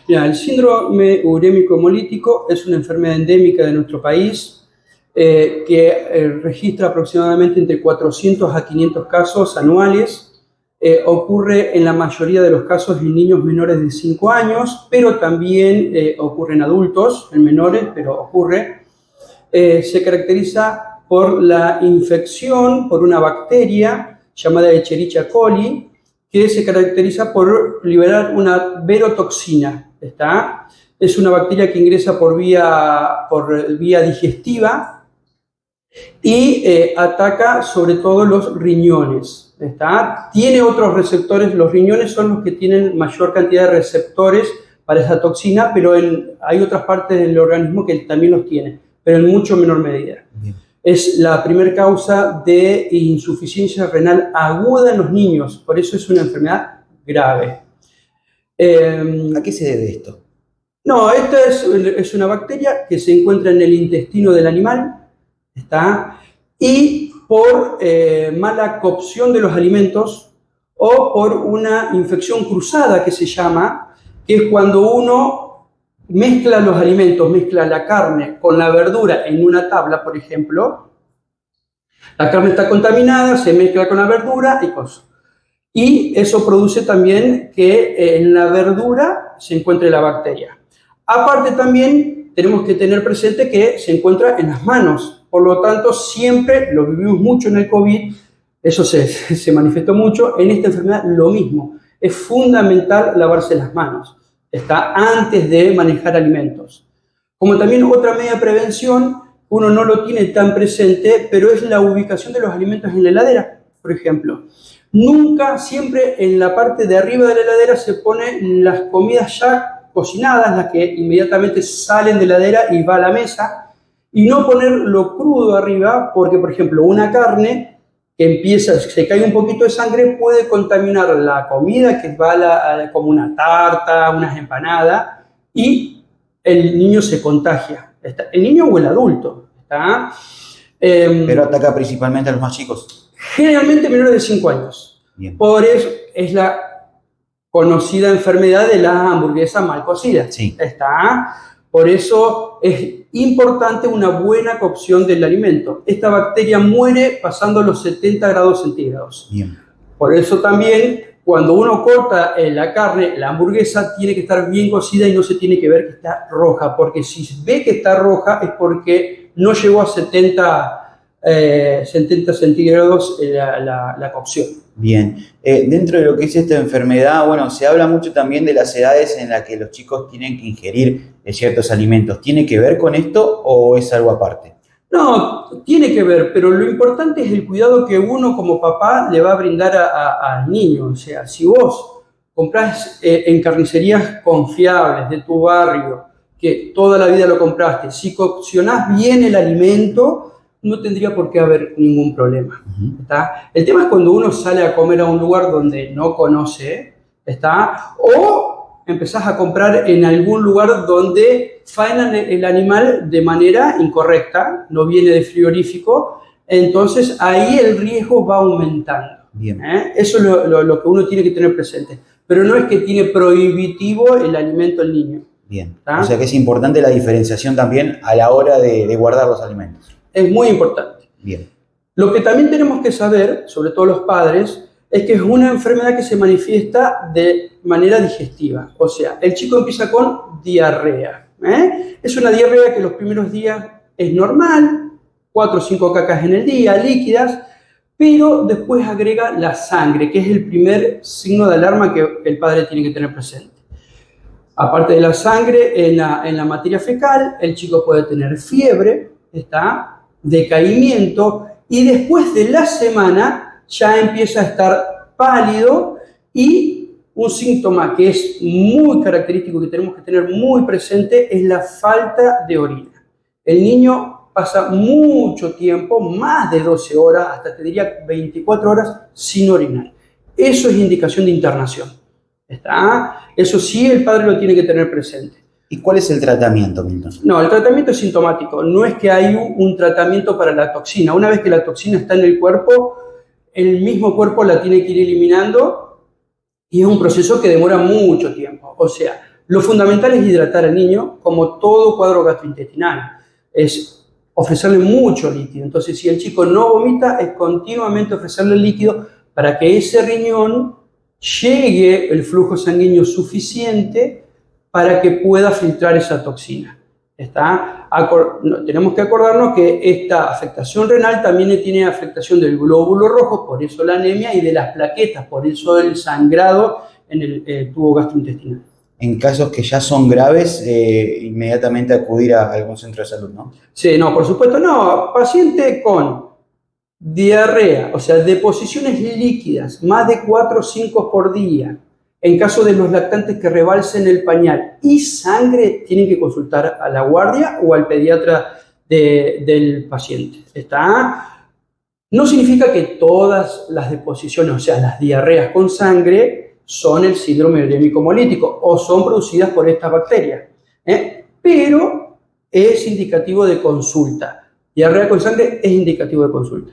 Mira, el síndrome urémico hemolítico es una enfermedad endémica de nuestro país que registra aproximadamente entre 400 a 500 casos anuales. Ocurre en la mayoría de los casos en niños menores de 5 años, pero también ocurre en adultos, en menores, pero ocurre. Se caracteriza por la infección por una bacteria llamada Escherichia coli, que se caracteriza por liberar una verotoxina. Es una bacteria que ingresa por vía digestiva y ataca sobre todo los riñones. Tiene otros receptores, los riñones son los que tienen mayor cantidad de receptores para esa toxina, pero hay otras partes del organismo que también los tienen, pero en mucho menor medida. Bien. Es la primera causa de insuficiencia renal aguda en los niños, por eso es una enfermedad grave. ¿A qué se debe esto? No, esta es una bacteria que se encuentra en el intestino del animal, y por mala cocción de los alimentos o por una infección cruzada que se llama, que es cuando uno mezcla los alimentos, mezcla la carne con la verdura en una tabla, por ejemplo. La carne está contaminada, se mezcla con la verdura y cosas. Y eso produce también que en la verdura se encuentre la bacteria. Aparte también tenemos que tener presente que se encuentra en las manos. Por lo tanto, siempre, lo vivimos mucho en el COVID, eso se manifestó mucho, en esta enfermedad lo mismo. Es fundamental lavarse las manos. Antes de manejar alimentos. Como también otra medida de prevención, uno no lo tiene tan presente, pero es la ubicación de los alimentos en la heladera, por ejemplo. Nunca, siempre en la parte de arriba de la heladera se ponen las comidas ya cocinadas, las que inmediatamente salen de la heladera y va a la mesa, y no ponerlo crudo arriba, porque, por ejemplo, una carne que se cae un poquito de sangre, puede contaminar la comida que va como una tarta, unas empanadas, y el niño se contagia. El niño o el adulto. Pero ataca principalmente a los más chicos. Generalmente menores de 5 años. Bien. Por eso es la conocida enfermedad de la hamburguesa mal cocida. Sí. Por eso es importante una buena cocción del alimento. Esta bacteria muere pasando los 70 grados centígrados. Bien. Por eso también, cuando uno corta la carne, la hamburguesa tiene que estar bien cocida y no se tiene que ver que está roja, porque si ve que está roja es porque no llegó a 70 centígrados la cocción. Bien. Dentro de lo que es esta enfermedad, bueno, se habla mucho también de las edades en las que los chicos tienen que ingerir ciertos alimentos. ¿Tiene que ver con esto o es algo aparte? No, tiene que ver, pero lo importante es el cuidado que uno como papá le va a brindar al niño. O sea, si vos comprás en carnicerías confiables de tu barrio, que toda la vida lo compraste, si coccionás bien el alimento, no tendría por qué haber ningún problema. El tema es cuando uno sale a comer a un lugar donde no conoce, o empezás a comprar en algún lugar donde faenan el animal de manera incorrecta, no viene de frigorífico, entonces ahí el riesgo va aumentando. Bien. Eso es lo que uno tiene que tener presente. Pero no es que tiene prohibitivo el alimento al niño. Bien. O sea que es importante la diferenciación también a la hora de guardar los alimentos. Es muy importante. Bien. Lo que también tenemos que saber, sobre todo los padres, es que es una enfermedad que se manifiesta de manera digestiva. O sea, el chico empieza con diarrea. Es una diarrea que los primeros días es normal, 4 o 5 cacas en el día, líquidas, pero después agrega la sangre, que es el primer signo de alarma que el padre tiene que tener presente. Aparte de la sangre, en la materia fecal, el chico puede tener fiebre, decaimiento, y después de la semana ya empieza a estar pálido, y un síntoma que es muy característico, que tenemos que tener muy presente, es la falta de orina. El niño pasa mucho tiempo, más de 12 horas, hasta te diría 24 horas, sin orinar. Eso es indicación de internación. Eso sí, el padre lo tiene que tener presente. ¿Y cuál es el tratamiento, Milton? No, el tratamiento es sintomático. No es que hay un tratamiento para la toxina. Una vez que la toxina está en el cuerpo, el mismo cuerpo la tiene que ir eliminando, y es un proceso que demora mucho tiempo. O sea, Lo fundamental es hidratar al niño, como todo cuadro gastrointestinal. Es ofrecerle mucho líquido. Entonces, si el chico no vomita, es continuamente ofrecerle líquido para que ese riñón llegue el flujo sanguíneo suficiente para que pueda filtrar esa toxina. Tenemos que acordarnos que esta afectación renal también tiene afectación del glóbulo rojo, por eso la anemia, y de las plaquetas, por eso el sangrado en el tubo gastrointestinal. En casos que ya son graves, inmediatamente acudir a algún centro de salud, ¿no? Sí, no, por supuesto, no. Paciente con diarrea, o sea, deposiciones líquidas, más de 4 o 5 por día, en caso de los lactantes que rebalsen el pañal y sangre, tienen que consultar a la guardia o al pediatra del paciente. No significa que todas las deposiciones, o sea, las diarreas con sangre, son el síndrome urémico hemolítico o son producidas por estas bacterias, pero es indicativo de consulta. Diarrea con sangre es indicativo de consulta.